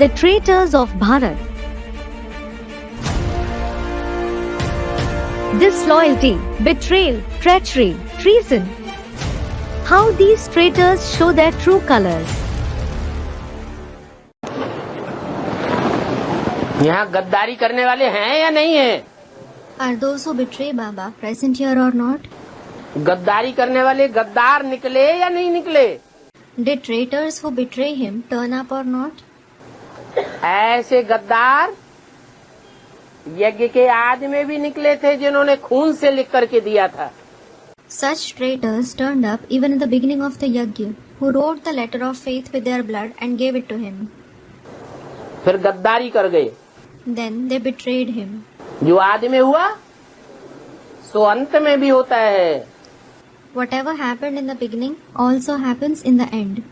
The traitors of Bharat. Disloyalty, betrayal, treachery, treason. How these traitors show their true colors. यहाँ गद्दारी करने वाले हैं या नहीं हैं? Are those who betray Baba present here or not? गद्दारी करने वाले गद्दार निकले या नहीं निकले? Did traitors who betray him turn up or not? ऐसे गद्दार यज्ञ के आदि में भी निकले थे जिन्होंने खून से लिख करके दिया था। Such traitors turned up even at the beginning of the yajna, who wrote the letter of faith with their blood and gave it to him. फिर गद्दारी कर गए। Then they betrayed him. जो आदि में हुआ सो अंत में भी होता है। Whatever happened in the beginning also happens in the end.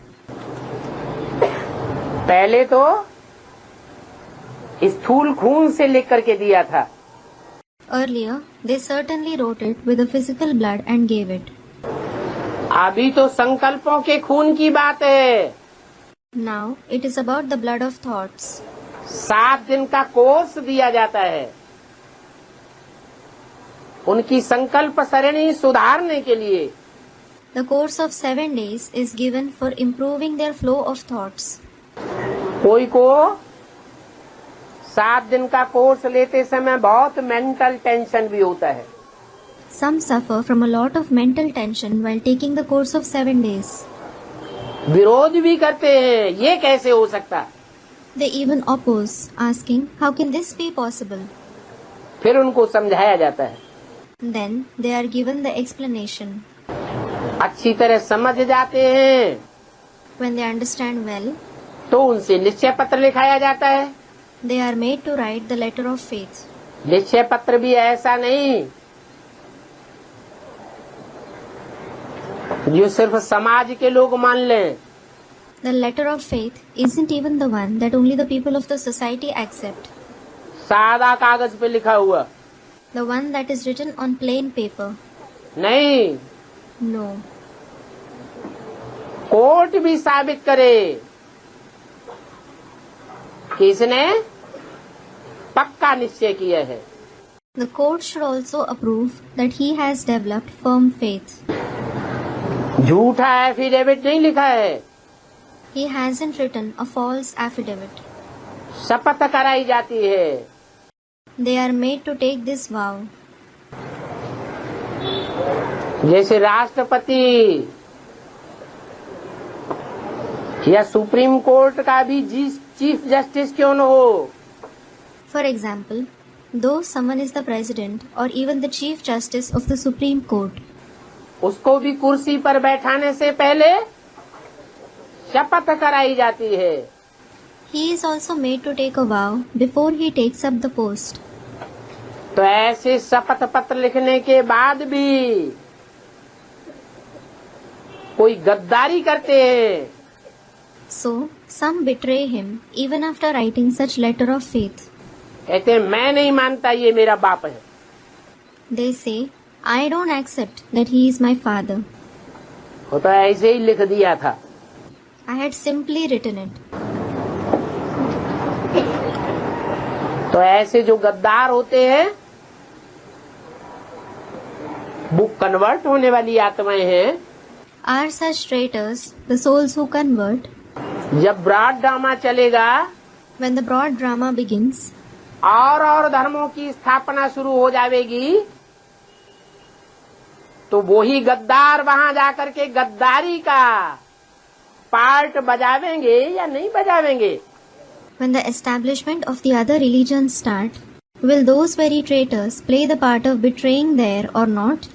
पहले तो स्थूल खून से लिख करके दिया था। Earlier, they certainly wrote it with the physical blood and gave it. अभी तो संकल्पों के खून की बात है। Now, it is about the blood of thoughts. 7 दिन का कोर्स दिया जाता है उनकी संकल्प सरणी सुधारने के लिए। The course of 7 days is given for improving their flow of thoughts. कोई को 7 दिन का कोर्स लेते समय बहुत मेंटल टेंशन भी होता है। Some suffer from a lot of mental tension while taking the course of 7 days. विरोध भी करते हैं, ये कैसे हो सकता? They even oppose, asking, how can this be possible? फिर उनको समझाया जाता है। Then they are given the explanation. अच्छी तरह समझ जाते हैं When they understand well, तो उनसे निश्चय पत्र लिखाया जाता है। they are made to write the letter of faith. निश्चय पत्र भी ऐसा नहीं जो सिर्फ समाज के लोग मान लें। The letter of faith isn't even the one that only the people of the society accept. सादा कागज पे लिखा हुआ The one that is written on plain paper. नहीं, No. कोर्ट भी साबित करे कि इसने पक्का निश्चय किया है। The court should also approve that he has developed firm faith. झूठा एफिडेविट नहीं लिखा है। He hasn't written a false affidavit. शपथ कराई जाती है। They are made to take this vow. जैसे राष्ट्रपति या सुप्रीम कोर्ट का भी चीफ जस्टिस क्यों न हो। For example, though someone is the president or even the chief justice of the Supreme Court, उसको भी कुर्सी पर बैठाने से पहले शपथ कराई जाती है। he is also made to take a vow before he takes up the post. तो ऐसे शपथ पत्र लिखने के बाद भी कोई गद्दारी करते हैं। So, some betray him even after writing such letter of faith. कहते हैं मैं नहीं मानता ये मेरा बाप है। They say, I don't accept that he is my father. वो तो ऐसे ही लिख दिया था। I had simply written it. तो ऐसे जो गद्दार होते हैं वो कन्वर्ट होने वाली आत्माएं हैं। Are such traitors the souls who convert? जब ब्रॉड ड्रामा चलेगा When the broad drama begins, और धर्मों की स्थापना शुरू हो जाएगी तो वही गद्दार वहां जाकर के गद्दारी का पार्ट बजावेंगे या नहीं बजावेंगे। when the establishment of the other religions start, will those very traitors play the part of betraying there or not?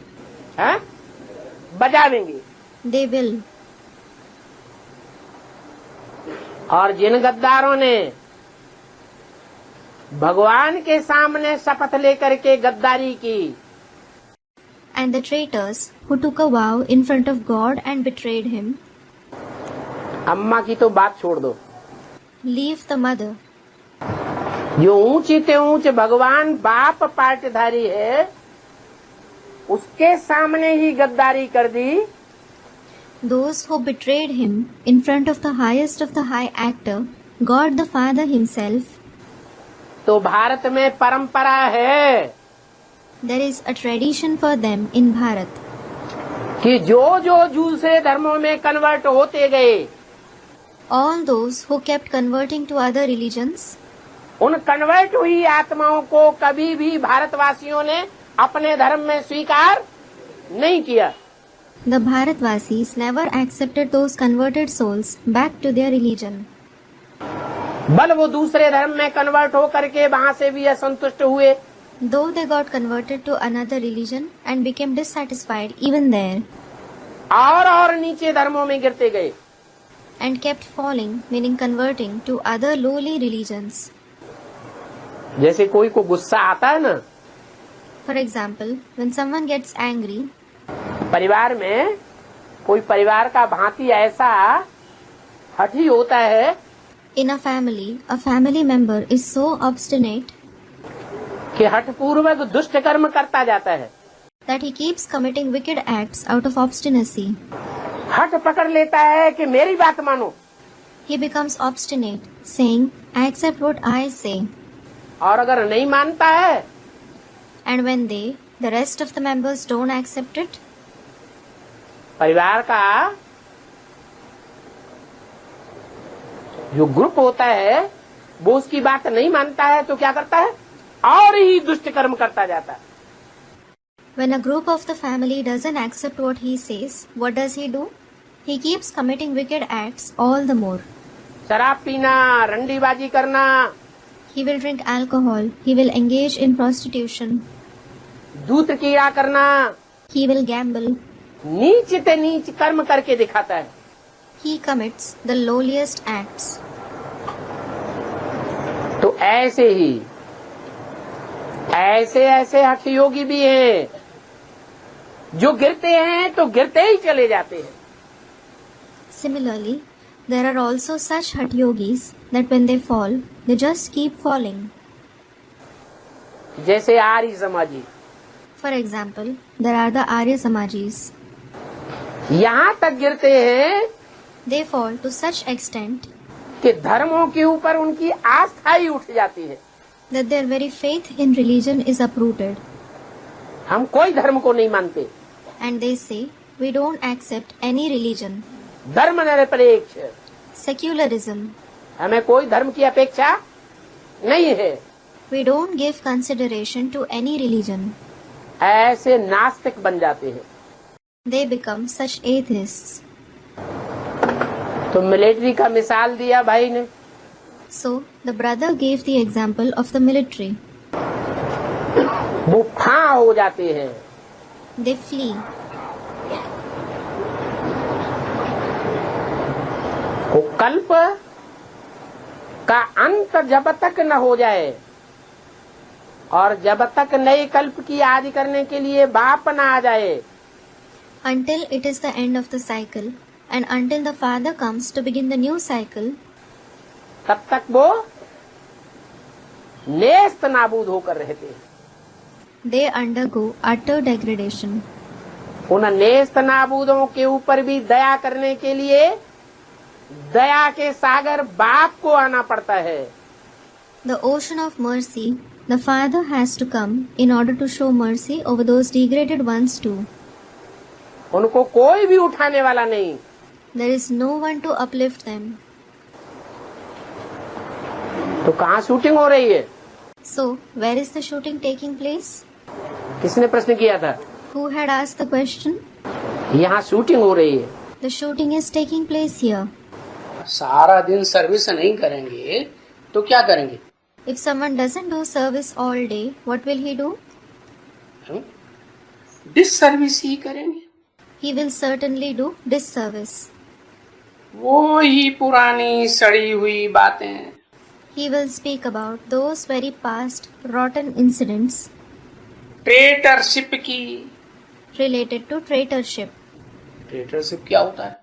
हैं? बजावेंगे। They will. और जिन गद्दारों ने भगवान के सामने शपथ लेकर के गद्दारी की, And the traitors who took a vow in front of God and betrayed him, अम्मा की तो बात छोड़ दो, leave the mother. जो ऊंचे ते ऊंचे भगवान बाप पार्टधारी है उसके सामने ही गद्दारी कर दी। Those who betrayed him in front of the highest of the high actor God the Father himself, तो भारत में परंपरा है there is a tradition for them in Bharat कि जो जो दूसरे धर्मों में कन्वर्ट होते गए, all those who kept converting to other religions, उन कन्वर्ट हुई आत्माओं को कभी भी भारतवासियों ने अपने धर्म में स्वीकार नहीं किया। the Bharatvasis never accepted those converted souls back to their religion. बल वो दूसरे धर्म में कन्वर्ट होकर के वहां से भी असंतुष्ट हुए, Though they got converted to another religion and became dissatisfied even there, और नीचे धर्मों में गिरते गए। and kept falling, meaning converting to other lowly religions. जैसे कोई को गुस्सा आता है ना, For example, when someone gets angry, परिवार में कोई परिवार का भांति ऐसा हठी होता है in a family member is so obstinate कि हठपूर्वक दुष्ट कर्म करता जाता है। that he keeps committing wicked acts out of obstinacy. हठ पकड़ लेता है कि मेरी बात मानो, He becomes obstinate, saying, I accept what I say. और अगर नहीं मानता है And when the rest of the members don't accept it, परिवार का जो ग्रुप होता है वो उसकी बात नहीं मानता है तो क्या करता है, और ही दुष्ट कर्म करता जाता है। when a group of the family doesn't accept what he says, what does he do? He keeps committing wicked acts all the more. शराब पीना, रंडीबाजी करना, He will drink alcohol, he will engage in prostitution, दूत कीड़ा करना, he will gamble, नीच ते नीच कर्म करके दिखाता है। he commits the lowliest acts. तो ऐसे ही ऐसे हठ योगी भी हैं जो गिरते हैं तो गिरते ही चले जाते हैं। Similarly, there are also such Hatha yogis that when they fall, they just keep falling. जैसे आर्य समाजी, For example, there are the Arya Samajis. यहाँ तक गिरते हैं They fall to such extent कि धर्मों के ऊपर उनकी आस्था ही उठ जाती है। that their very faith in religion is uprooted, हम कोई धर्म को नहीं मानते, and they say, we don't accept any religion. धर्म निरपेक्ष, Secularism. हमें कोई धर्म की अपेक्षा नहीं है। We don't give consideration to any religion. ऐसे नास्तिक बन जाते हैं। They become such atheists. तो मिलिट्री का मिसाल दिया भाई ने, So, the brother gave the example of the military. वो फां हो जाते हैं। They flee. वो कल्प का अंत जब तक न हो जाए और जब तक नए कल्प की आदि करने के लिए बाप न आ जाए, Until it is the end of the cycle, and until the father comes to begin the new cycle, तब तक वो नेस्त नाबूद होकर रहते हैं। they undergo utter degradation. उन नेस्त नाबूदों के ऊपर भी दया करने के लिए दया के सागर बाप को आना पड़ता है। The ocean of mercy, the father has to come in order to show mercy over those degraded ones too. उनको कोई भी उठाने वाला नहीं। There is no one to uplift them. तो कहाँ शूटिंग हो रही है? So, where is the shooting taking place? किसने प्रश्न किया था? Who had asked the question? यहाँ शूटिंग हो रही है। The shooting is taking place here. सारा दिन सर्विस नहीं करेंगे तो क्या करेंगे? If someone doesn't do service all day, what will he do? Disservice ही करेंगे। He will certainly do disservice. वो ही पुरानी सड़ी हुई बातें। He will speak about those very past rotten incidents ट्रेटरशिप की। related to traitorship. ट्रेटरशिप क्या होता है?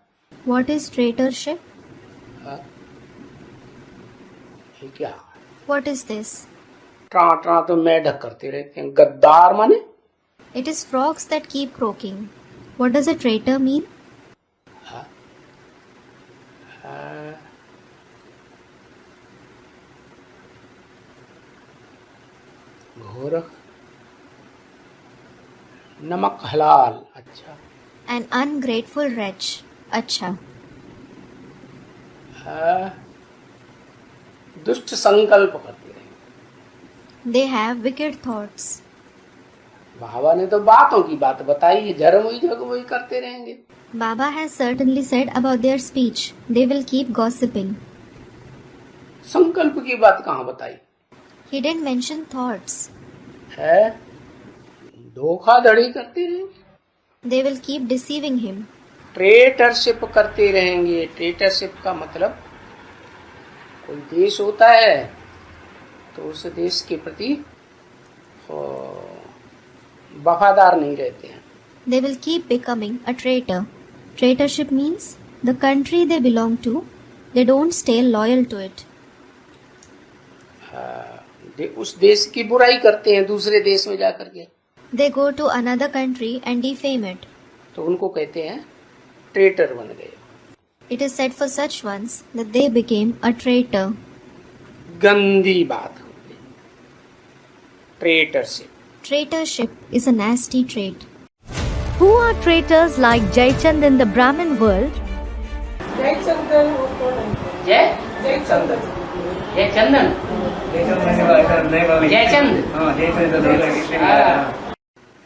What is traitorship? ये क्या? What is this? ट्रा तो मेढक करते रहते हैं। गद्दार माने? It is frogs that keep croaking. What does a traitor mean? घोर नमक हलाल, अच्छा। An ungrateful wretch. Acha. दुष्ट संकल्प करते रहेंगे। They have wicked thoughts. बाबा ने तो बातों की बात बताई, धर्म वही जग वही करते रहेंगे। Baba has certainly said about their speech, they will keep gossiping. संकल्प की बात कहाँ बताई He didn't mention thoughts. है? धोखाधड़ी करते रहेंगे, They will keep deceiving him. ट्रेटरशिप करते रहेंगे। ट्रेटरशिप का मतलब कोई देश होता है तो उस देश के प्रति वफादार नहीं रहते हैं। They will keep becoming a traitor. Traitorship means the country they belong to, they don't stay loyal to it. उस देश की बुराई करते हैं दूसरे देश में जाकर के, They go to another country and defame it. तो उनको कहते हैं ट्रेटर बन गए। It is said for such ones that they became a traitor. गंदी बात होती है ट्रेटरशिप। Traitorship is a nasty trait. Who are traitors like Jaichand in the Brahmin world? जय चंदन।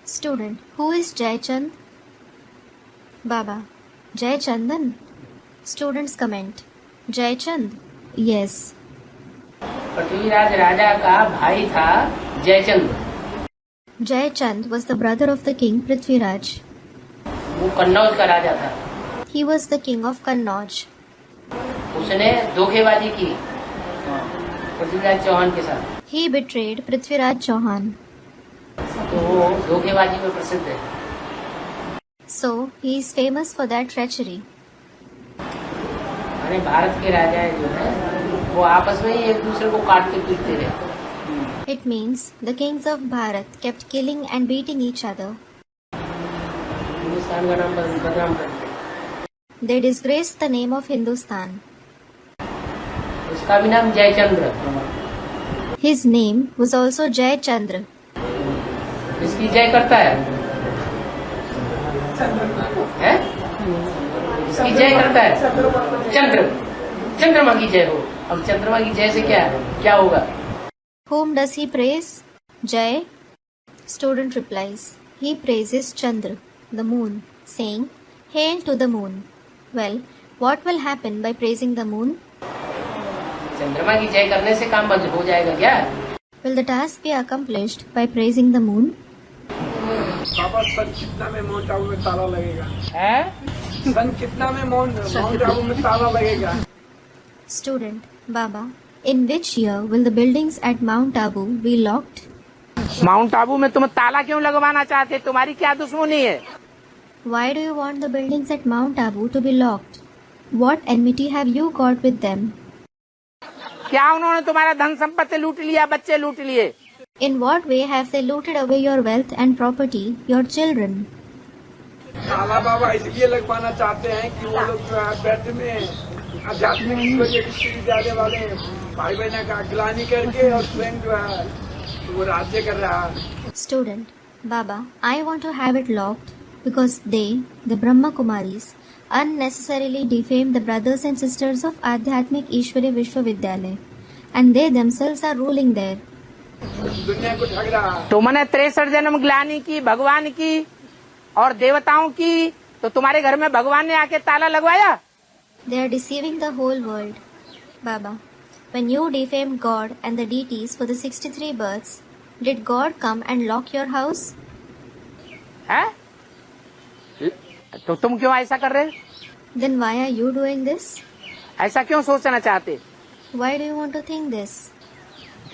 Student, who is Jaichand? Baba, Jaichandan. Students comment. Jaichand? Yes. Prithviraj राजा का भाई था Jaichand. Jaichand was the brother of the king Prithviraj. वो कन्नौज का राजा था। He was the king of Kannauj. उसने धोखेबाजी की पृथ्वीराज चौहान के साथ, He betrayed Prithviraj Chauhan. तो वो धोखेबाजी में प्रसिद्ध है। So, he is famous for that treachery. हमारे भारत के राजा जो है वो आपस में ही एक दूसरे को काटते पीटते रहे। It means the kings of Bharat kept killing and beating each other. Hindustan का नाम बदनाम करते। They disgraced the name of Hindustan. उसका भी नाम Jayachandra. His name was also Jai Chandra. इसकी जय करता है, हैं? इसकी जय करता है चंद्र, चंद्रमा की जय हो। अब चंद्रमा की जय से क्या होगा? Whom does he praise? Jai. Student replies, he praises Chandra, the moon, saying, Hail to the moon. Well, what will happen by praising the moon? चंद्रमा की जय करने से काम बंद हो जाएगा क्या? Will the task be accomplished by praising the moon? पापा सन कितना में माउंट आबू में ताला लगेगा? है? सन कितना में माउंट आबू में ताला लगेगा? Student, Baba, in which year will the buildings at Mount Abu be locked? Mount Abu में तुम ताला क्यों लगवाना चाहते? तुम्हारी क्या दुश्मनी है? Why do you want the buildings at Mount Abu to be locked? What enmity have you got with them? क्या उन्होंने तुम्हारा धन संपत्ति लूट लिया, बच्चे लूट लिए? In what way have they looted away your wealth and property, your children? ताला बाबा इसलिए लगवाना चाहते हैं कि वो लोग जो है बैठ में आध्यात्मिक विश्वविद्यालय वाले भाई बहना का गिलानी करके और स्वयं जो है वो राज्य कर रहा है। Student, Baba, I want to have it locked because they, the Brahma Kumaris, unnecessarily defame the brothers and sisters of Adhyatmik Ishwari Vishwavidyalaya, and they themselves are ruling there. दुनिया को ठग रहा है। तुमने 63 जन्म ग्लानी की भगवान की और देवताओं की, तो तुम्हारे घर में भगवान ने आके ताला लगवाया? They are deceiving the whole world. Baba, when you defamed God and the deities for the 63 births, did God come and lock your house? है? तो तुम क्यों ऐसा कर रहे? Then why are you doing this? ऐसा क्यों सोचना चाहते? Why do you want to think this?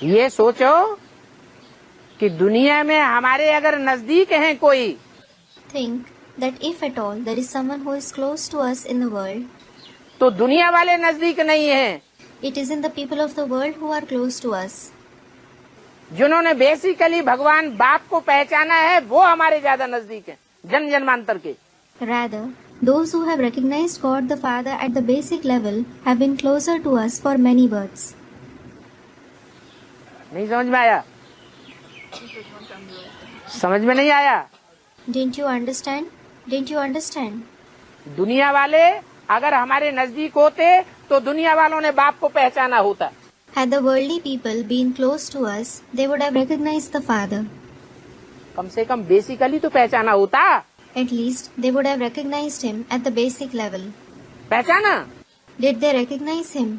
ये सोचो कि दुनिया में हमारे अगर नजदीक हैं कोई, Think that if at all there is someone who is close to us in the world, तो दुनिया वाले नजदीक नहीं हैं। it isn't the people of the world who are close to us. जिन्होंने बेसिकली भगवान बाप को पहचाना है वो हमारे ज्यादा नजदीक हैं, जन्म जन्मांतर के। Rather, those who have recognized God the Father at the basic level have been closer to us for many births. नहीं समझ में आया? समझ में नहीं आया? Didn't you understand? Didn't you understand? दुनिया वाले अगर हमारे नजदीक होते तो दुनिया वालों ने बाप को पहचाना होता। Had the worldly people been close to us, they would have recognized the Father. कम से कम बेसिकली तो पहचाना होता। At least they would have recognized him at the basic level. पहचाना? Did they recognize him?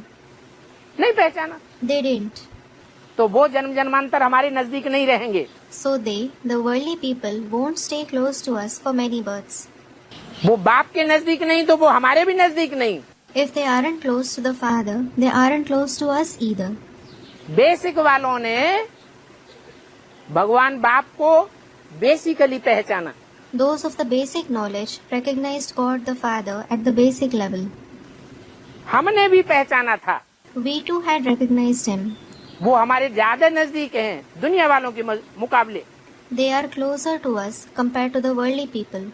नहीं पहचाना। They didn't. तो वो जन्म जन्मांतर हमारे नजदीक नहीं रहेंगे। So they, the worldly people, won't stay close to us for many births. वो बाप के नजदीक नहीं तो वो हमारे भी नजदीक नहीं। If they aren't close to the Father, they aren't close to us either. Basic वालों ने भगवान बाप को बेसिकली पहचाना। Those of the basic knowledge recognized God the Father at the basic level. हमने भी पहचाना था। We too had recognized him. वो हमारे ज्यादा नजदीक हैं दुनिया वालों के मुकाबले। They are closer to us compared to the worldly people.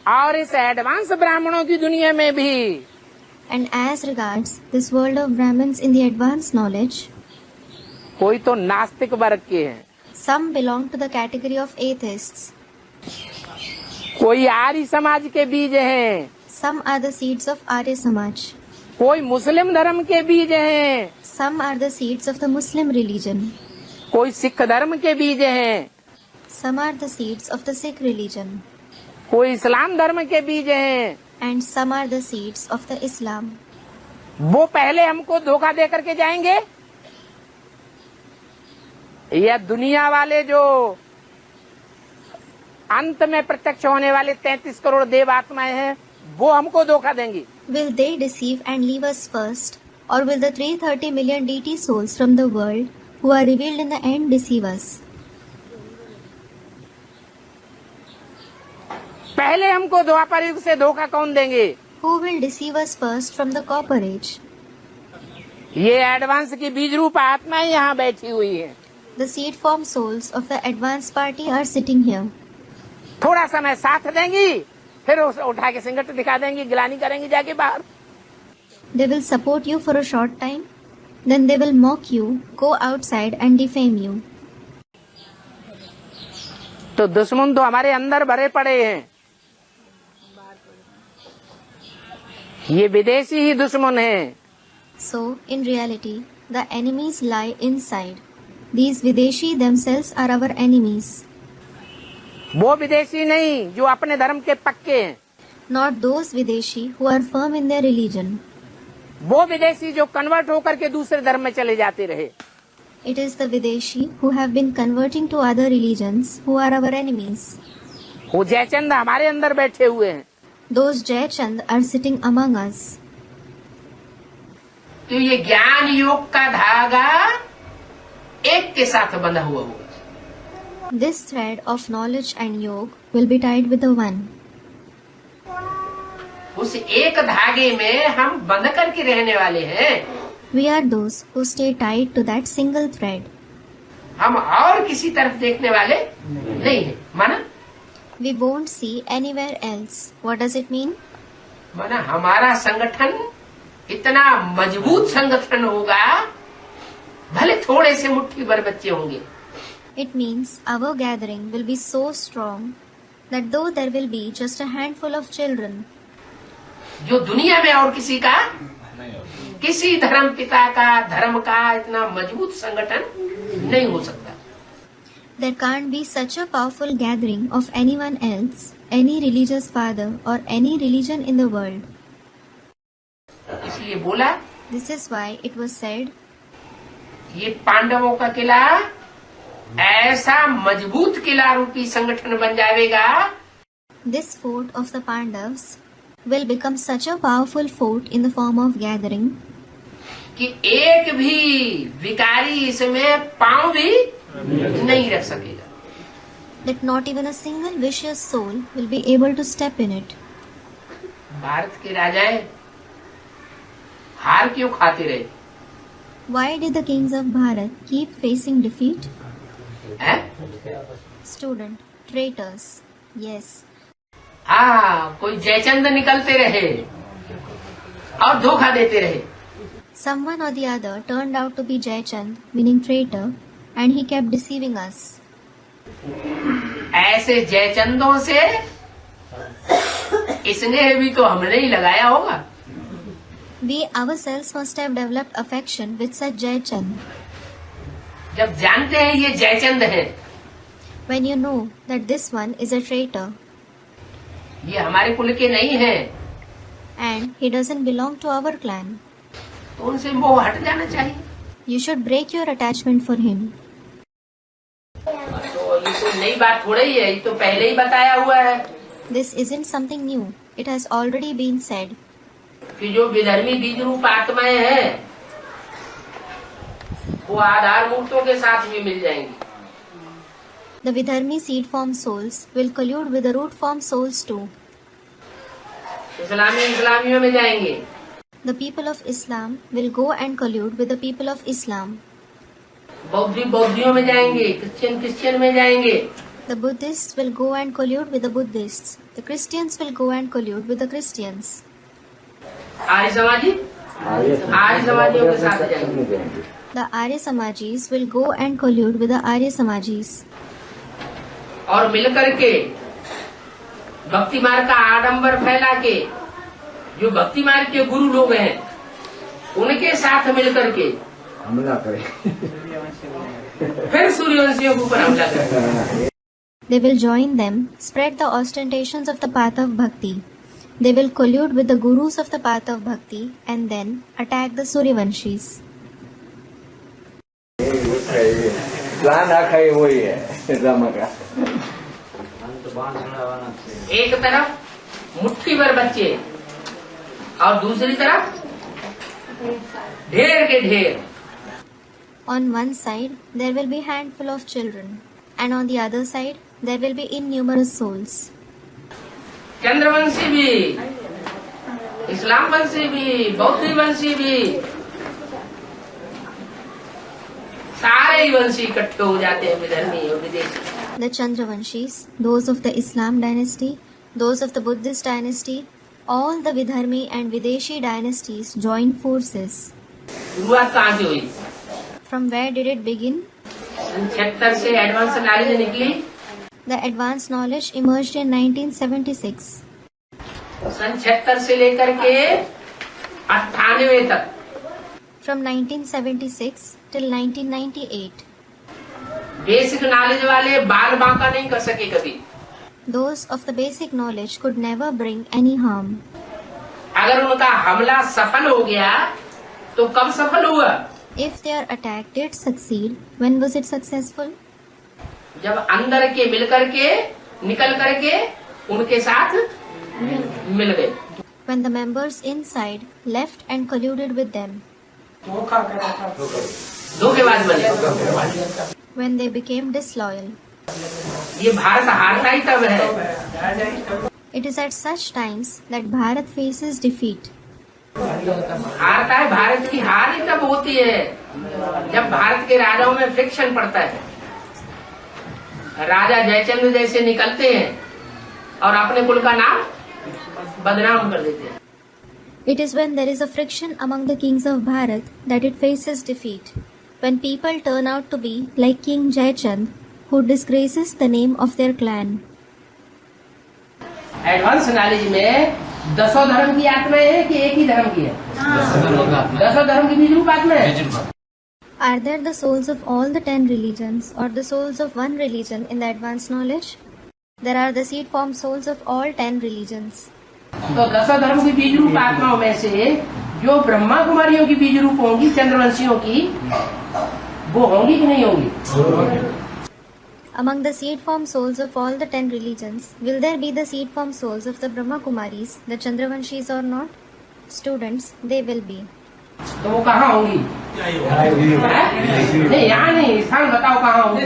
और इस एडवांस ब्राह्मणों की दुनिया में भी And as regards this world of Brahmins in the advanced knowledge, कोई तो नास्तिक वर्ग के हैं, some belong to the category of atheists. कोई आर्य समाज के बीज हैं, Some are the seeds of Arya Samaj. कोई मुस्लिम धर्म के बीज हैं, Some are the seeds of the Muslim religion. कोई सिख धर्म के बीज हैं, Some are the seeds of the Sikh religion. कोई इस्लाम धर्म के बीज हैं। And some are the seeds of the Islam. वो पहले हमको धोखा दे करके जाएंगे या दुनिया वाले जो अंत में प्रत्यक्ष होने वाले 33 करोड़ देव आत्माएं हैं वो हमको धोखा देंगी? Will they deceive and leave us first? Or will the 330 million deity souls from the world who are revealed in the end deceive us? पहले हमको द्वापर युग से धोखा कौन देंगे? Who will deceive us first from the Copper Age? ये advance की बीज रूप आत्माएं यहाँ बैठी हुई हैं। The seed form souls of the advanced party are sitting here. थोड़ा समय साथ देंगी, फिर उसे उठा के सिंगट दिखा देंगी, गिलानी करेंगी जाके बाहर। They will support you for a short time, then they will mock you, go outside and defame you. तो दुश्मन तो हमारे अंदर भरे पड़े हैं। ये विदेशी ही दुश्मन हैं। So, in reality, the enemies lie inside. These Videshi themselves are our enemies. वो विदेशी नहीं जो अपने धर्म के पक्के हैं। Not those Videshi who are firm in their religion. वो विदेशी जो कन्वर्ट होकर के दूसरे धर्म में चले जाते रहे। It is the Videshi who have been converting to other religions who are our enemies. वो जयचंद हमारे अंदर बैठे हुए हैं। Those Jayachand are sitting among us. तो ये ज्ञान योग का धागा एक के साथ बंधा हुआ होगा। This thread of knowledge and yoga will be tied with the one. उस एक धागे में हम बंध करके रहने वाले हैं। We are those who stay tied to that single thread. हम और किसी तरफ देखने वाले नहीं हैं। माना We won't see anywhere else. What does it mean? माना हमारा संगठन इतना मजबूत संगठन होगा, भले थोड़े से मुट्ठी भर बच्चे होंगे। It means our gathering will be so strong that though there will be just a handful of children, जो दुनिया में और किसी धर्म पिता का धर्म का इतना मजबूत संगठन नहीं हो सकता। there can't be such a powerful gathering of anyone else, any religious father or any religion in the world. इसलिए बोला, This is why it was said, ये पांडवों का किला ऐसा मजबूत किला रूपी संगठन बन जाएगा, this fort of the Pandavas will become such a powerful fort in the form of gathering कि एक भी विकारी इसमें पांव भी नहीं रख सकेगा। that not even a single vicious soul will be able to step in it. Bharat के राजाएं हार क्यों खाते रहे? Why did the kings of Bharat keep facing defeat? हैं? Student, traitors. Yes. कोई जयचंद निकलते रहे और धोखा देते रहे। Someone or the other turned out to be Jayachand, meaning traitor, and he kept deceiving us. ऐसे जयचंदों से स्नेह भी तो हमने ही लगाया होगा। We ourselves must have developed affection with such Jayachand. जब जानते हैं ये जयचंद है, When you know that this one is a traitor ये हमारे कुल के नहीं है, and he doesn't belong to our clan, तो उनसे मोह हट जाना चाहिए। you should break your attachment for him. तो ये कोई नई बात थोड़ी ही है, ये तो पहले ही बताया हुआ है This isn't something new. It has already been said कि जो विधर्मी बीज रूप आत्माएं हैं वो आधार मूर्तों के साथ भी मिल जाएंगी। the Vidharmi seed form souls will collude with the root form souls too. इस्लामियों में जाएंगे, The people of Islam will go and collude with the people of Islam. बौद्धियों में जाएंगे, क्रिश्चियन में जाएंगे, The Buddhists will go and collude with the Buddhists. The Christians will go and collude with the Christians. आर्य समाजियों के साथ जाएंगे। The Arya Samajis will go and collude with the Arya Samajis. और मिलकर के भक्ति मार्ग का आडंबर फैला के जो भक्ति मार्ग के गुरु लोग हैं उनके साथ मिलकर के हमला करें। फिर सूर्यवंशियों के ऊपर हमला करें। They will join them, spread the ostentations of the path of bhakti. They will collude with the gurus of the path of bhakti and then attack the Suryavanshis. Plan आखा ही वही है ड्रामा का। एक तरफ मुट्ठी भर बच्चे और दूसरी तरफ ढेर के ढेर। On one side, there will be handful of children, and on the other side, there will be innumerable souls. Chandravanshi भी, इस्लाम वंशी भी, बौद्ध वंशी भी, सारे ही वंशी इकट्ठे हो जाते हैं विधर्मी और विदेशी। The Chandravanshis, those of the Islam dynasty, those of the Buddhist dynasty, all the Vidharmi and Videshi dynasties joined forces. शुरुआत कहाँ से हुई? From where did it begin? 76 से एडवांस नॉलेज निकली। The advanced knowledge emerged in 1976. सन 76 से लेकर के 98 तक From 1976 till 1998, बेसिक नॉलेज वाले बाल बांका नहीं कर सके कभी। those of the basic knowledge could never bring any harm. अगर उनका हमला सफल हो गया तो कब सफल हुआ? If their attack did succeed, when was it successful? जब अंदर के मिलकर के निकल करके उनके साथ मिल गए। When the members inside left and colluded with them. धोखेबाज बने। When they became disloyal. ये भारत हारता ही तब है। It is at such times that Bharat faces defeat. हारता है, भारत की हार ही तब होती है जब भारत के राजाओं में फ्रिक्शन पड़ता है। राजा जयचंद जैसे निकलते हैं और अपने कुल का नाम बदनाम कर देते हैं। It is when there is a friction among the kings of Bharat that it faces defeat. When people turn out to be like King Jayachand, who disgraces the name of their clan. Advance knowledge में 10 धर्म की आत्माएं हैं कि एक ही धर्म की है? 10 धर्म की बीज रूप आत्माएं। Are there the souls of all the 10 religions or the souls of one religion in the advanced knowledge? There are the seed form souls of all 10 religions. तो 10 धर्म की बीज रूप आत्माओं में से जो ब्रह्मा कुमारियों की बीज रूप होंगी, चंद्रवंशियों की, वो होंगी कि नहीं होंगी? Among the seed form souls of all the 10 religions, will there be the seed form souls of the Brahma Kumaris, the Chandravanshis or not? Students, they will be. तो वो कहाँ होंगी? नहीं, यहाँ नहीं, स्थान बताओ कहाँ होंगी?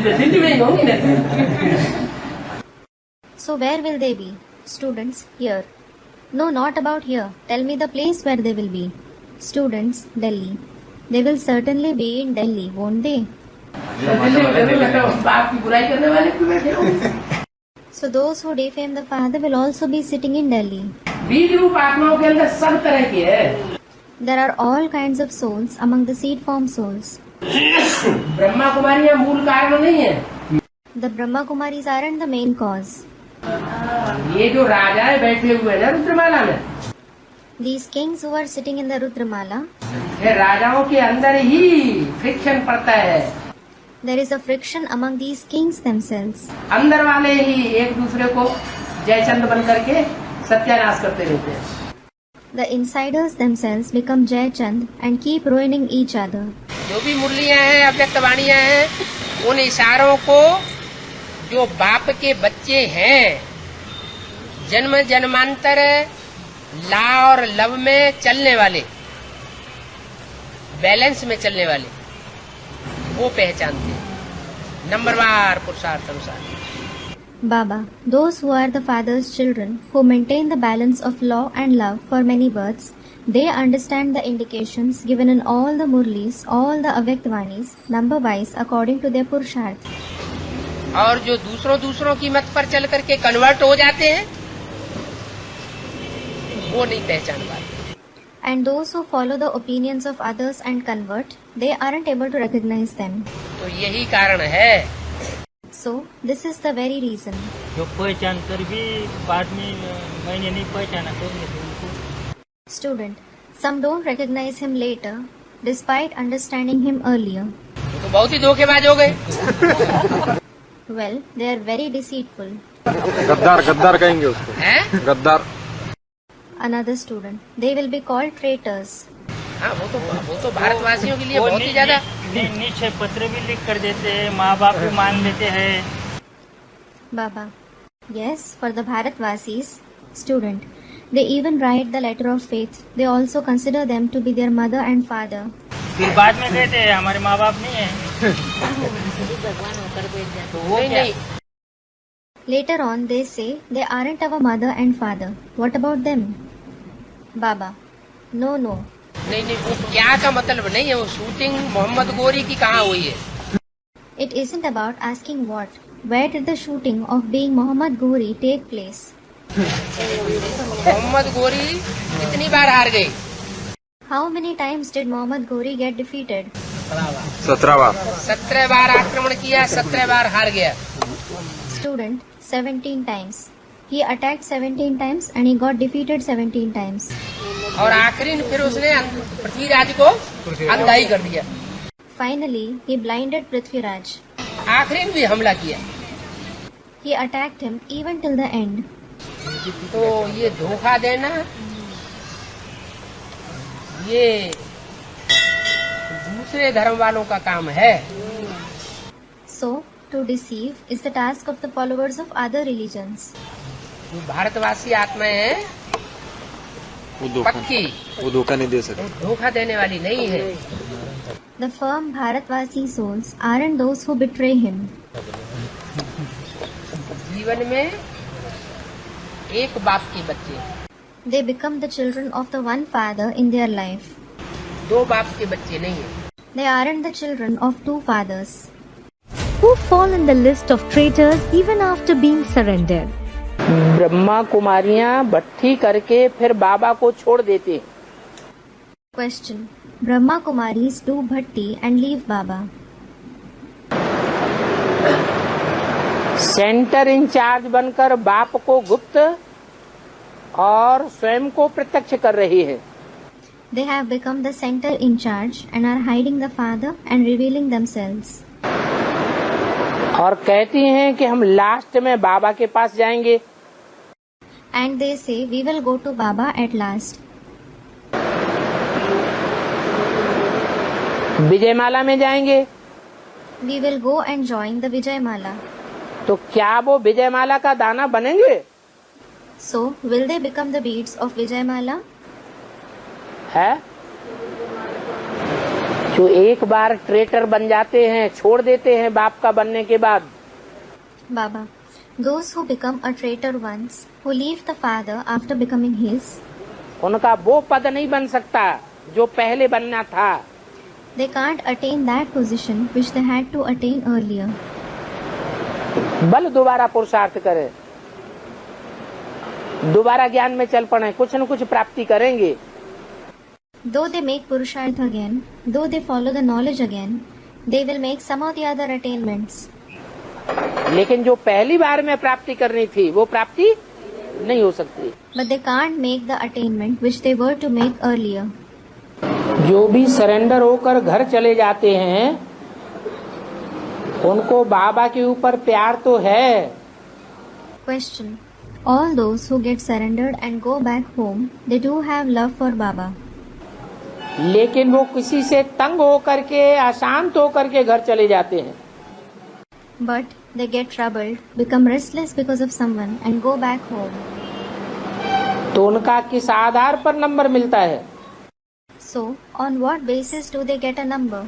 दिल्ली में होंगी ना? So where will they be? Students, here. No, not about here. Tell me the place where they will be. Students, Delhi. They will certainly be in Delhi, won't they? बाप की बुराई करने वाले क्यों बैठे हो? So those who defame the Father will also be sitting in Delhi. बीज रूप आत्माओं के अंदर सब तरह की है। There are all kinds of souls among the seed form souls. Brahma Kumari यहाँ मूल कारण नहीं है। The Brahma Kumaris aren't the main cause. ये जो राजाएं बैठे हुए हैं ना रुद्रमाला में, These kings who are sitting in the Rudramala, ये राजाओं के अंदर ही फ्रिक्शन पड़ता है। there is a friction among these kings themselves. अंदर वाले ही एक दूसरे को जयचंद बन करके सत्यानाश करते रहते हैं। The insiders themselves become Jai Chand and keep ruining each other. जो भी मुरलियां हैं, अव्यक्त वाणियां हैं, उन इशारों को जो बाप के बच्चे हैं, जन्म जन्मांतर ला और लव में चलने वाले, बैलेंस में चलने वाले, वो पहचानते हैं नंबरवार पुरुषार्थ अनुसार। Baba, those who are the Father's children, who maintain the balance of law and love for many births, they understand the indications given in all the Murlis, all the Avyaktvani's, number-wise according to their Purusharth. और जो दूसरों की मत पर चल करके convert हो जाते हैं, वो नहीं पहचान पाते। And those who follow the opinions of others and convert, they aren't able to recognize them. तो यही कारण है। So, this is the very reason. जो पहचान कर भी बाद में मैंने नहीं पहचाना तो उनको। Student, some don't recognize him later, despite understanding him earlier. वो तो बहुत ही धोखेबाज हो गए। Well, they are very deceitful. गद्दार कहेंगे उसको, हैं? गद्दार। Another student, they will be called traitors. हाँ, वो तो भारतवासियों के लिए बहुत ही ज्यादा। नीचे पत्र भी लिख कर देते हैं, माँ बाप भी मान लेते हैं। Baba, yes, for the Bharatvasis, student, they even write the letter of faith. They also consider them to be their mother and father. फिर बाद में कहते हैं हमारे माँ बाप नहीं है। तो वो क्या? नहीं। Later on, they say they aren't our mother and father. What about them? Baba, no. नहीं, वो क्या का मतलब नहीं है। वो शूटिंग मोहम्मद गोरी की कहाँ हुई है? It isn't about asking what. Where did the shooting of being Muhammad Ghori take place? Mohammad Ghori कितनी बार हार गई? How many times did Muhammad Ghori get defeated? 17 बार। 17 बार आक्रमण किया, 17 बार हार गया। Student, 17 times. He attacked 17 times and he got defeated 17 times. और आखिरी में फिर उसने पृथ्वीराज को अंधा ही कर दिया। Finally, he blinded Prithviraj. आखिरी में भी हमला किया। He attacked him even till the end. तो ये धोखा देना, ये दूसरे धर्म वालों का काम है। So, to deceive is the task of the followers of other religions. जो भारतवासी आत्माएं हैं, पक्की, वो धोखा नहीं दे सकते। वो धोखा देने वाली नहीं है। The firm Bharatvasi souls aren't those who betray him. जीवन में एक बाप के बच्चे, They become the children of the one father in their life. दो बाप के बच्चे नहीं है। They aren't the children of two fathers. Who fall in the list of traitors even after being surrendered? Brahma कुमारियां भट्टी करके फिर बाबा को छोड़ देते। Question. Brahma Kumaris do bhatti and leave Baba. Centre incharge बनकर बाप को गुप्त और स्वयं को प्रत्यक्ष कर रही है। They have become the center in charge and are hiding the father and revealing themselves. और कहती हैं कि हम लास्ट में बाबा के पास जाएंगे। And they say we will go to Baba at last. Vijayamala में जाएंगे। We will go and join the Vijay Mala. तो क्या वो विजयमाला का दाना बनेंगे? So, will they become the beads of Vijay Mala? है जो एक बार ट्रेटर बन जाते हैं, छोड़ देते हैं बाप का बनने के बाद। Baba, those who become a traitor once, who leave the father after becoming his, उनका वो पद नहीं बन सकता जो पहले बनना था। they can't attain that position which they had to attain earlier. बल दोबारा पुरुषार्थ करें, दोबारा ज्ञान में चल पड़े, कुछ न कुछ प्राप्ति करेंगे। Though they make Purusharth again, though they follow the knowledge again, they will make some of the other attainments. लेकिन जो पहली बार में प्राप्ति करनी थी वो प्राप्ति नहीं हो सकती। But they can't make the attainment which they were to make earlier. जो भी सरेंडर होकर घर चले जाते हैं उनको बाबा के ऊपर प्यार तो है। Question. All those who get surrendered and go back home, they do have love for Baba. लेकिन वो किसी से तंग होकर के अशांत होकर के घर चले जाते हैं। But they get troubled, become restless because of someone and go back home. तो उनका किस आधार पर नंबर मिलता है? So, on what basis do they get a number?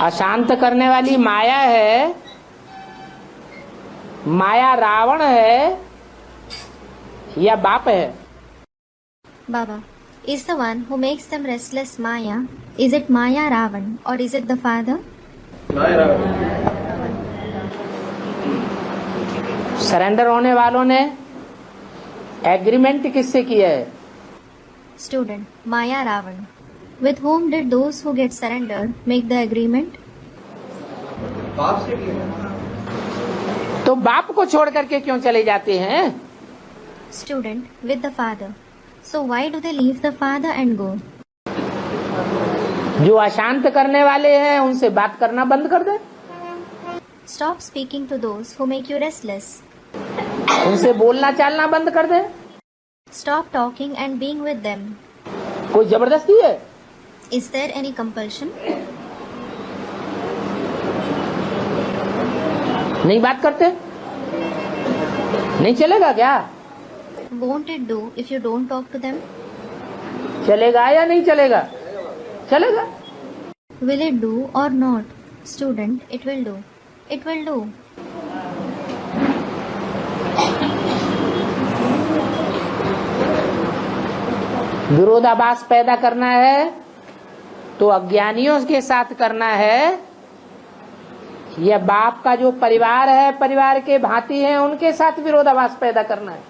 अशांत करने वाली माया है, माया रावण है या बाप है? Baba, is the one who makes them restless Maya? Is it Maya Ravan or is it the father? Surrender होने वालों ने एग्रीमेंट किससे किया है? Student, Maya Ravan. With whom did those who get surrendered make the agreement? तो बाप को छोड़ करके क्यों चले जाते हैं? Student, with the father. So why do they leave the father and go? जो अशांत करने वाले हैं उनसे बात करना बंद कर दे। Stop speaking to those who make you restless. उनसे बोलना चालना बंद कर दे। Stop talking and being with them. कोई जबरदस्ती है? Is there any compulsion? नहीं बात करते? नहीं चलेगा क्या? Won't it do if you don't talk to them? चलेगा या नहीं चलेगा? चलेगा। Will it do or not? Student, it will do. It will do. विरोधाभास पैदा करना है तो अज्ञानियों के साथ करना है या बाप का जो परिवार है, परिवार के भांति हैं, उनके साथ विरोधाभास पैदा करना है?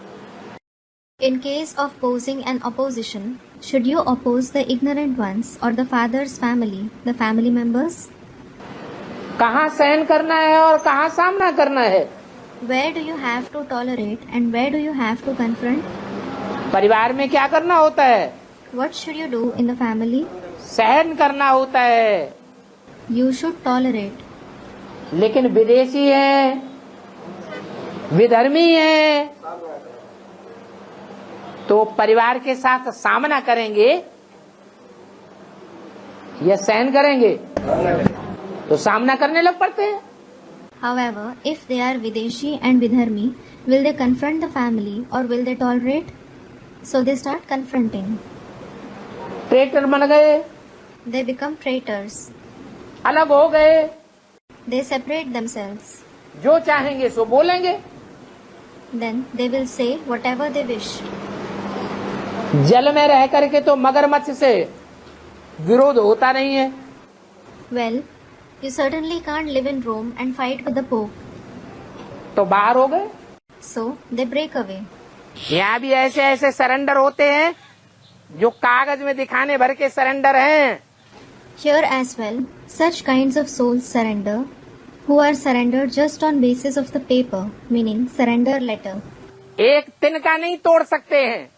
In case of posing an opposition, should you oppose the ignorant ones or the father's family, the family members? कहाँ सहन करना है और कहाँ सामना करना है? Where do you have to tolerate and where do you have to confront? परिवार में क्या करना होता है? What should you do in the family? सहन करना होता है। You should tolerate. लेकिन विदेशी हैं, विधर्मी हैं, तो परिवार के साथ सामना करेंगे या सहन करेंगे? तो सामना करने लग पड़ते हैं। However, if they are Videshi and Vidharmi, will they confront the family or will they tolerate? So they start confronting. Traitor बन गए, They become traitors. अलग हो गए, They separate themselves. जो चाहेंगे सो बोलेंगे। Then they will say whatever they wish. जल में रह करके तो मगरमच्छ से विरोध होता नहीं है। Well, you certainly can't live in Rome and fight with the Pope. तो बाहर हो गए। So they break away. यहाँ भी ऐसे ऐसे सरेंडर होते हैं जो कागज में दिखाने भर के सरेंडर हैं। Here as well, such kinds of souls surrender, who are surrendered just on basis of the paper, meaning surrender letter. एक तिनका नहीं तोड़ सकते हैं।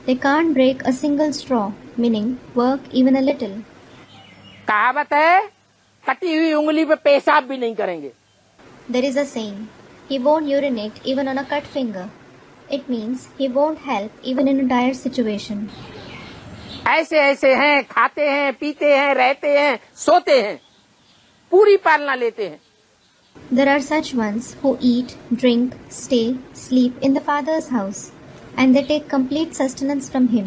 They can't break a single straw, meaning work even a little. कहावत है, कटी हुई उंगली पे पेशाब भी नहीं करेंगे। There is a saying, he won't urinate even on a cut finger. It means he won't help even in a dire situation. ऐसे ऐसे हैं, खाते हैं, पीते हैं, रहते हैं, सोते हैं, पूरी पालना लेते हैं। There are such ones who eat, drink, stay, sleep in the Father's house, and they take complete sustenance from him.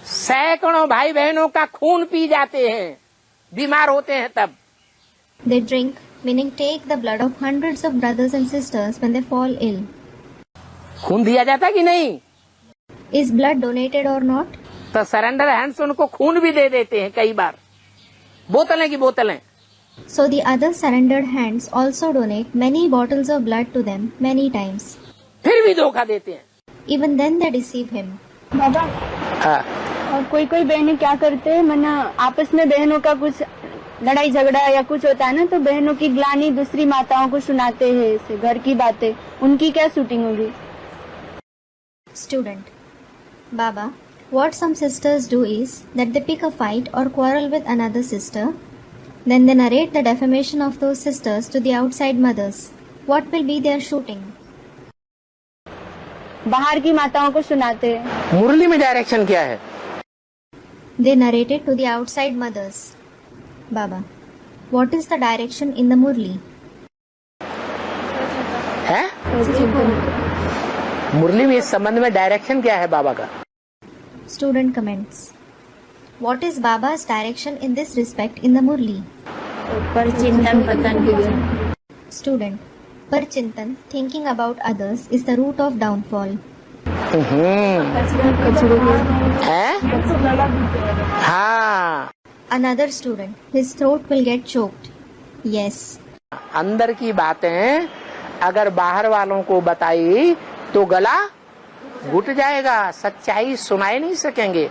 सैकड़ों भाई बहनों का खून पी जाते हैं, बीमार होते हैं तब। They drink, meaning take the blood of hundreds of brothers and sisters when they fall ill. खून दिया जाता कि नहीं? Is blood donated or not? तो सरेंडर हैंड्स उनको खून भी दे देते हैं कई बार, बोतलें की बोतलें। So the other surrendered hands also donate many bottles of blood to them many times. फिर भी धोखा देते हैं। Even then they deceive him. हाँ। और कोई कोई बहनें क्या करते हैं, मना आपस में बहनों का कुछ लड़ाई झगड़ा या कुछ होता है ना, तो बहनों की ग्लानि दूसरी माताओं को सुनाते हैं, ऐसे घर की बातें, उनकी क्या शूटिंग होगी? Student: Baba, what some sisters do is that they pick a fight or quarrel with another sister, then they narrate the defamation of those sisters to the outside mothers. What will be their shooting? बाहर की माताओं को सुनाते हैं। मुरली में direction क्या है? They narrate it to the outside mothers. Baba, what is the direction in the Murli? है? मुरली में इस संबंध में डायरेक्शन क्या है बाबा का? Student comments: What is Baba's direction in this respect in the Murli? पर चिंतन पतन की। Student: Parchintan, thinking about others, is the root of downfall. है? हाँ। Another student: His throat will get choked. Yes. अंदर की बातें अगर बाहर वालों को बताई तो गला घुट जाएगा, सच्चाई सुनाई नहीं सकेंगे।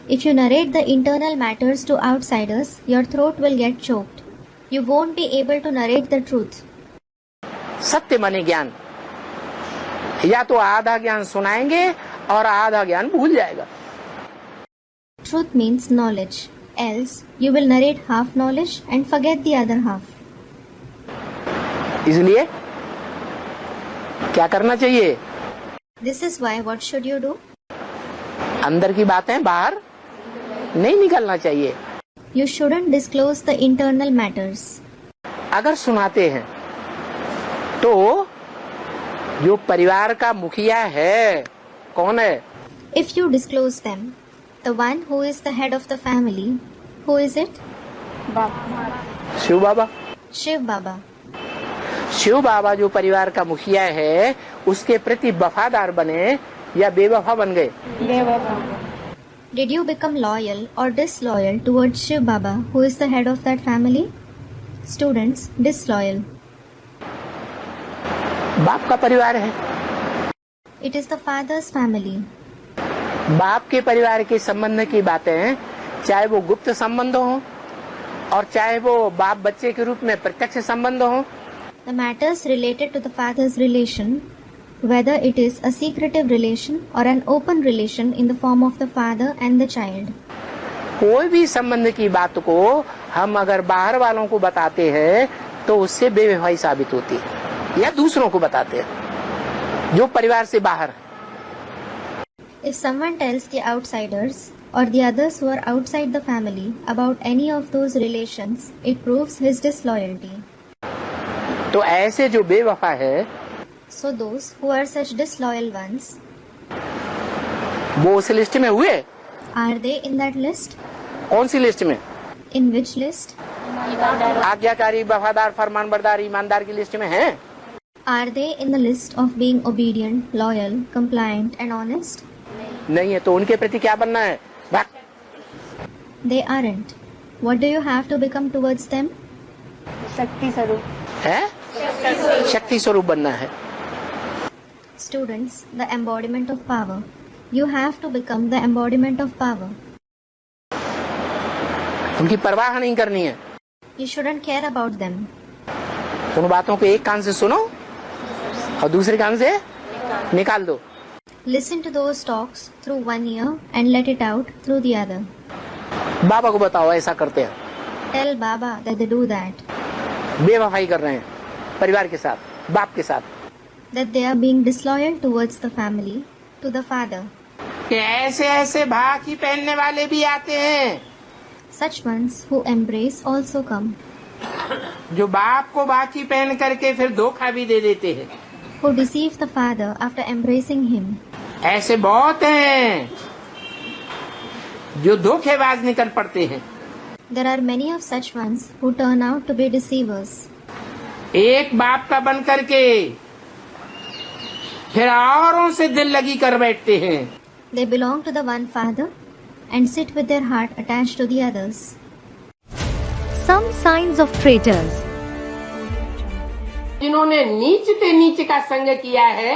If you narrate the internal matters to outsiders, your throat will get choked. You won't be able to narrate the truth. सत्य माने ज्ञान, या तो आधा ज्ञान सुनाएंगे और आधा ज्ञान भूल जाएगा। Truth means knowledge, else you will narrate half knowledge and forget the other half. इसलिए क्या करना चाहिए? This is why what should you do? अंदर की बातें बाहर नहीं निकलना चाहिए। You shouldn't disclose the internal matters. अगर सुनाते हैं तो जो परिवार का मुखिया है कौन है? If you disclose them, the one who is the head of the family, who is it? Shiv Baba. Shiv Baba. Shiv बाबा जो परिवार का मुखिया है उसके प्रति वफादार बने या बेवफा बन गए? Did you become loyal or disloyal towards Shiv Baba, who is the head of that family? Students: disloyal. बाप का परिवार है। It is the father's family. बाप के परिवार के संबंध की बातें चाहे वो गुप्त संबंध हो और चाहे वो बाप बच्चे के रूप में प्रत्यक्ष संबंध हो, The matters related to the father's relation, whether it is a secretive relation or an open relation in the form of the father and the child. कोई भी संबंध की बात को हम अगर बाहर वालों को बताते हैं तो उससे बेवफाई साबित होती है, या दूसरों को बताते हैं जो परिवार से बाहर है। If someone tells the outsiders or the others who are outside the family about any of those relations, it proves his disloyalty. तो ऐसे जो बेवफा है So those who are such disloyal ones, वो उस लिस्ट में हुए? are they in that list? कौन सी लिस्ट में? In which list? आज्ञाकारी, वफादार, फरमानबरदार, ईमानदार की लिस्ट में है? Are they in the list of being obedient, loyal, compliant and honest? नहीं है, तो उनके प्रति क्या बनना है? भाग। They aren't. What do you have to become towards them? शक्ति स्वरूप है? शक्ति स्वरूप बनना है। Students: the embodiment of power. You have to become the embodiment of power. उनकी परवाह नहीं करनी है। You shouldn't care about them. उन बातों को एक कान से सुनो और दूसरे कान से निकाल दो। Listen to those talks through one ear and let it out through the other. बाबा को बताओ ऐसा करते हैं, Tell Baba that they do that. बेवफाई कर रहे हैं परिवार के साथ, बाप के साथ। That they are being disloyal towards the family, to the father. ऐसे ऐसे भाकी पहनने वाले भी आते हैं Such ones who embrace also come, जो बाप को बाकी पहन करके फिर धोखा भी दे देते हैं। who deceive the father after embracing him. ऐसे बहुत हैं जो धोखेबाज निकल पड़ते हैं। There are many of such ones who turn out to be deceivers. एक बाप का बन करके फिर औरों से दिल लगी कर बैठते हैं। They belong to the one father and sit with their heart attached to the others. Some signs of traitors. जिन्होंने नीच से नीच का संग किया है,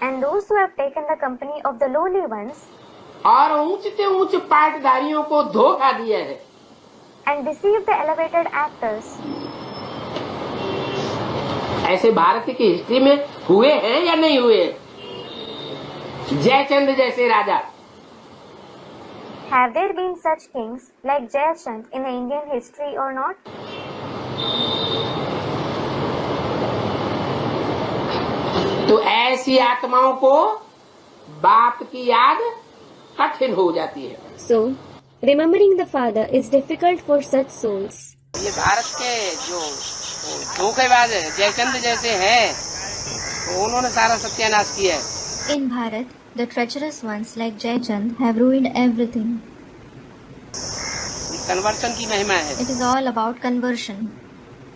And those who have taken the company of the lowly ones, और ऊंच से ऊंच पाटधारियों को धोखा दिया है। and deceived the elevated actors. ऐसे भारत की हिस्ट्री में हुए हैं या नहीं हुए? जयचंद जैसे राजा। Have there been such kings like Jayachand in the Indian history or not? तो ऐसी आत्माओं को बाप की याद कठिन हो जाती है। So, remembering the father is difficult for such souls. ये भारत के जो धोखेबाज है जयचंद जैसे हैं, तो उन्होंने सारा सत्यानाश किया है। In Bharat, the treacherous ones like Jayachand have ruined everything. Conversion की महिमा है। It is all about conversion.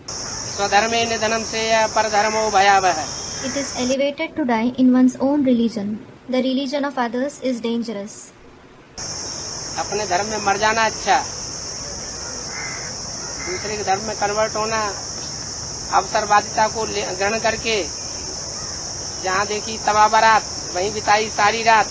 स्वधर्मे निधनम से या परधर्मो भयावह है। It is elevated to die in one's own religion. The religion of others is dangerous. अपने धर्म में मर जाना अच्छा, दूसरे के धर्म में कन्वर्ट होना, अवसरवादिता को ग्रहण करके जहाँ देखी तबाह बारात वहीं बिताई सारी रात।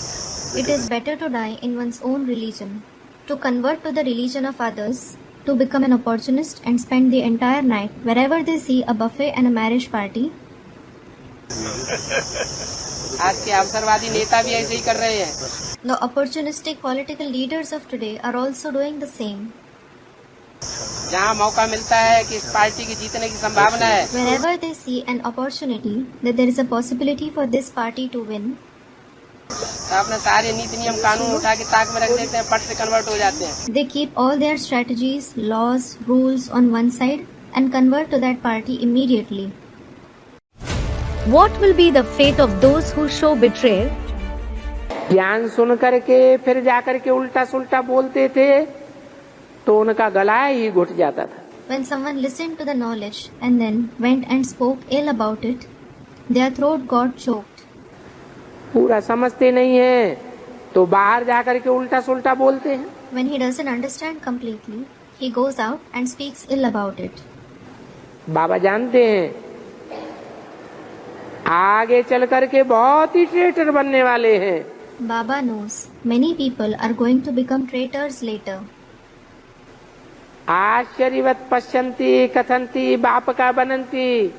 It is better to die in one's own religion, to convert to the religion of others, to become an opportunist and spend the entire night wherever they see a buffet and a marriage party. आज के अवसरवादी नेता भी ऐसे ही कर रहे हैं। The opportunistic political leaders of today are also doing the same. जहाँ मौका मिलता है कि इस पार्टी की जीतने की संभावना है, Wherever they see an opportunity that there is a possibility for this party to win, तो अपने सारे नीति नियम कानून उठा के ताक में रख देते हैं, पट से कन्वर्ट हो जाते हैं। they keep all their strategies, laws, rules on one side and convert to that party immediately. What will be the fate of those who show betrayal? ज्ञान सुन करके फिर जाकर के उल्टा सुल्टा बोलते थे तो उनका गला ही घुट जाता था। When someone listened to the knowledge and then went and spoke ill about it, their throat got choked. पूरा समझते नहीं है तो बाहर जाकर के उल्टा सुल्टा बोलते हैं। When he doesn't understand completely, he goes out and speaks ill about it. बाबा जानते हैं आगे चल करके बहुत ही ट्रेटर बनने वाले हैं। Baba knows many people are going to become traitors later. आश्चर्यवत पश्यन्ति कथन्ति बाप का बनन्ति,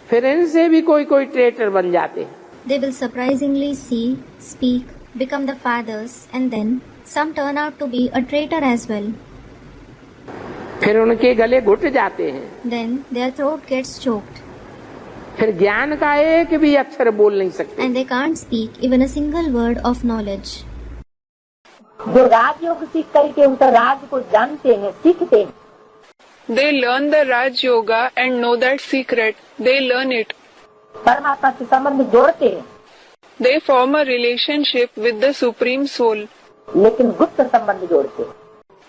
फिर इनसे भी कोई कोई ट्रेटर बन जाते हैं। They will surprisingly see, speak, become the fathers, and then some turn out to be a traitor as well. फिर उनके गले घुट जाते हैं। Then their throat gets choked फिर ज्ञान का एक भी अक्षर बोल नहीं सकते। and they can't speak even a single word of knowledge. जो राजयोग सीख करके उस राज को जानते हैं, सीखते हैं। They learn the Raj Yoga and know that secret. They learn it. परमात्मा से संबंध जोड़ते हैं। They form a relationship with the Supreme Soul. लेकिन गुप्त संबंध जोड़ते हैं।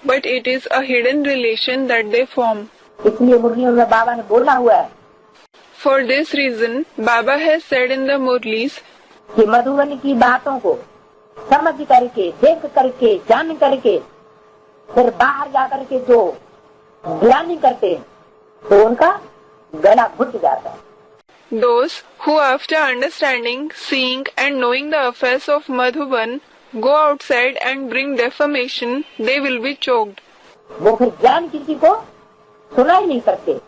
But it is a hidden relation that they form. इसलिए मुरलियों में बाबा ने बोला हुआ है For this reason, Baba has said in the Murlis कि मधुबन की बातों को समझ करके, देख करके, जान करके, फिर बाहर जा करके जो ज्ञानी करते हैं तो उनका गला घुट जाता है। those who after understanding, seeing and knowing the affairs of Madhuban go outside and bring defamation, they will be choked. वो फिर ज्ञान किसी को सुना ही नहीं सकते।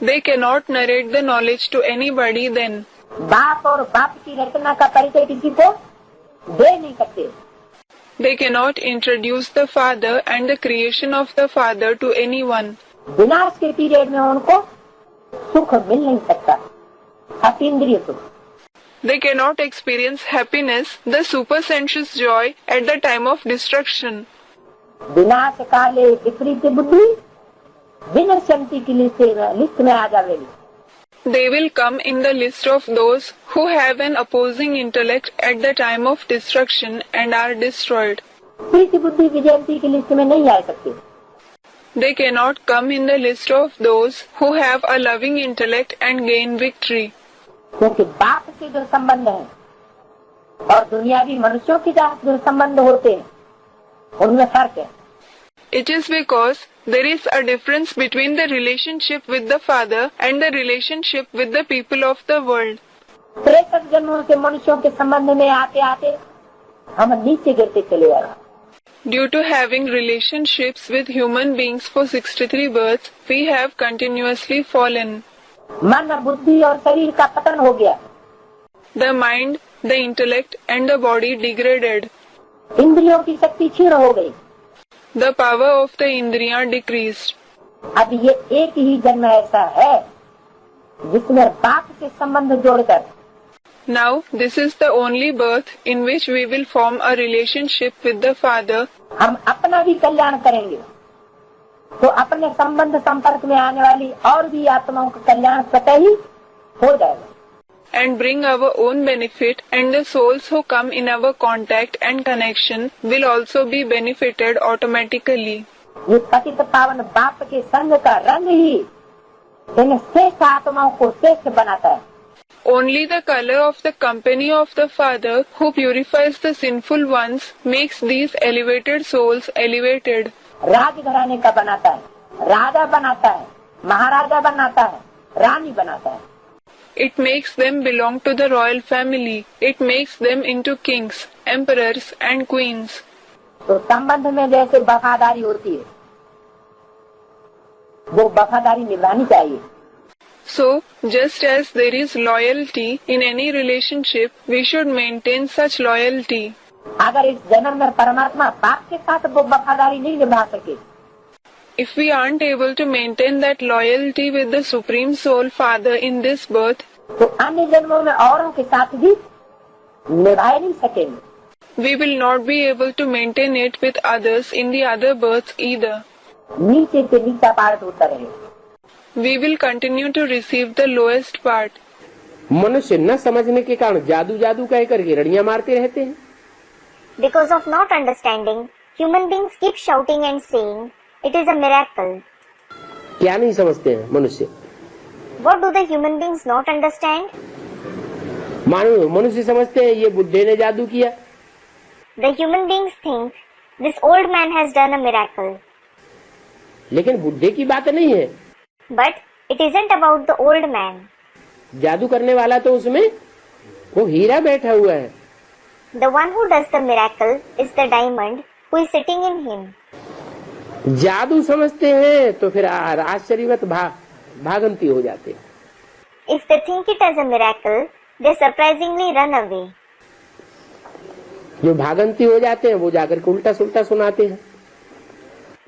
They cannot narrate the knowledge to anybody then. बाप और बाप की रचना का परिचय किसी को दे नहीं सकते। They cannot introduce the Father and the creation of the Father to anyone. विनाश के पीरियड में उनको सुख मिल नहीं सकता, अतीन्द्रिय सुख। They cannot experience happiness, the supersensuous joy at the time of destruction. विनाश काले विपरीत बुद्धि विनश्यन्ति की लिस्ट में आ जावेगी। They will come in the list of those who have an opposing intellect at the time of destruction and are destroyed. प्रीति बुद्धि विजयंती की list में नहीं आ सकती। They cannot come in the list of those who have a loving intellect and gain victory. क्योंकि बाप से जो संबंध है और दुनियावी मनुष्यों के साथ जो संबंध होते हैं उनमें फर्क है। It is because there is a difference between the relationship with the Father and the relationship with the people of the world. त्रेसठ जन्मों से मनुष्यों के संबंध में आते आते हम नीचे गिरते चले जा रहे हैं। Due to having relationships with human beings for 63 births, we have continuously fallen. मन, बुद्धि और शरीर का पतन हो गया। The mind, the intellect and the body degraded. इंद्रियों की शक्ति क्षीण हो गई। The power of the indriya decreased. अब ये एक ही जन्म ऐसा है जिसमें बाप के संबंध जोड़कर Now, this is the only birth in which we will form a relationship with the Father. हम अपना भी कल्याण करेंगे तो अपने संबंध संपर्क में आने वाली और भी आत्माओं का कल्याण स्वतः ही हो जाएगा। And bring our own benefit, and the souls who come in our contact and connection will also be benefited automatically. ये पतित पावन बाप के संग का रंग ही इन श्रेष्ठ आत्माओं को श्रेष्ठ बनाता है। Only the color of the company of the Father, who purifies the sinful ones, makes these elevated souls elevated. राजघराने का बनाता है, राजा बनाता है, महाराजा बनाता है, रानी बनाता है। It makes them belong to the royal family. It makes them into kings, emperors and queens. तो संबंध में जैसे वफादारी होती है वो वफादारी निभानी चाहिए। So, just as there is loyalty in any relationship, we should maintain such loyalty. अगर इस जन्म में परमात्मा बाप के साथ वो वफादारी नहीं निभा सके, If we aren't able to maintain that loyalty with the Supreme Soul Father in this birth, तो अन्य जन्मों में औरों के साथ भी निभा नहीं सकेंगे। we will not be able to maintain it with others in the other births either. नीचे से नीचा पार्ट होता रहेगा। We will continue to receive the lowest part. मनुष्य न समझने के कारण जादू जादू कह करके रड़ियां मारते रहते हैं। Because of not understanding, human beings keep shouting and saying, "It is a miracle." क्या नहीं समझते हैं मनुष्य? What do the human beings not understand? मनुष्य समझते हैं ये बुड्ढे ने जादू किया। The human beings think this old man has done a miracle. लेकिन बुड्ढे की बात नहीं है। But it isn't about the old man. जादू करने वाला तो उसमें वो हीरा बैठा हुआ है। The one who does the miracle is the diamond who is sitting in him. जादू समझते हैं तो फिर आश्चर्यवत भागंती हो जाते हैं। If they think it as a miracle, they surprisingly run away. जो भागंती हो जाते हैं वो जाकर के उल्टा सुल्टा सुनाते हैं।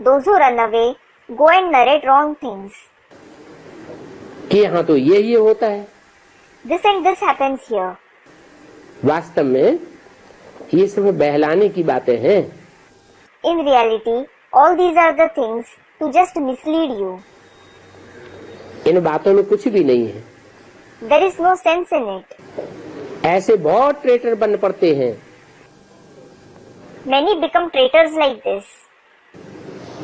Those who run away go and narrate wrong things. कि यहाँ तो ये होता है। This and this happens here. वास्तव में ये सब बहलाने की बातें हैं। In reality, all these are the things to just mislead you. इन बातों में कुछ भी नहीं है। There is no sense in it. ऐसे बहुत ट्रेटर बन पड़ते हैं। Many become traitors like this.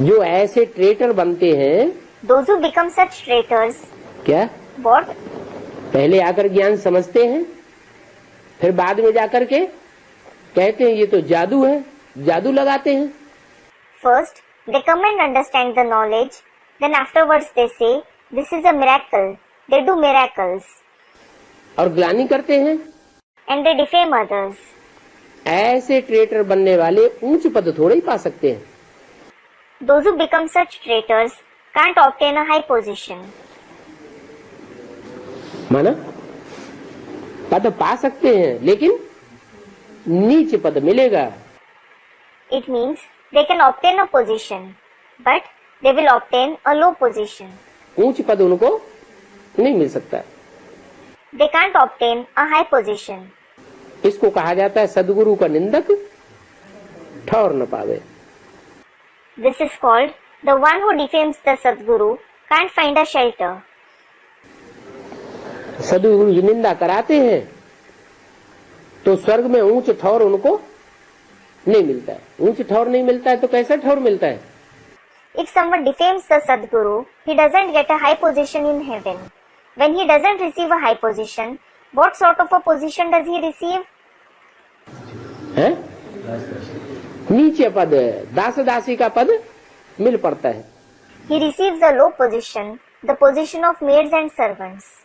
जो ऐसे ट्रेटर बनते हैं। Those who become such traitors. क्या? What? पहले आकर ज्ञान समझते हैं, फिर बाद में जाकर के कहते हैं ये तो जादू है, जादू लगाते हैं। First, they come and understand the knowledge. Then afterwards they say, this is a miracle. They do miracles. और ग्लानि करते हैं। And they defame others. ऐसे ट्रेटर बनने वाले ऊंच पद थोड़े ही पा सकते हैं। Those who become such traitors can't obtain a high position. माना पद पा सकते हैं लेकिन नीच पद मिलेगा। It means they can obtain a position, but they will obtain a low position. ऊंच पद उनको नहीं मिल सकता। They can't obtain a high position. इसको कहा जाता है सदगुरु का निंदक ठौर न पावे। This is called the one who defames the Sadguru can't find a shelter. सदगुरु जी निंदा कराते हैं तो स्वर्ग में ऊंच ठौर उनको नहीं मिलता है। ऊंच ठौर नहीं मिलता है तो कैसा ठौर मिलता है? If someone defames the Sadguru, he doesn't get a high position in heaven. When he doesn't receive a high position, what sort of a position does he receive? है? नीचे पद, दास दासी का पद मिल पड़ता है। He receives a low position, the position of maids and servants.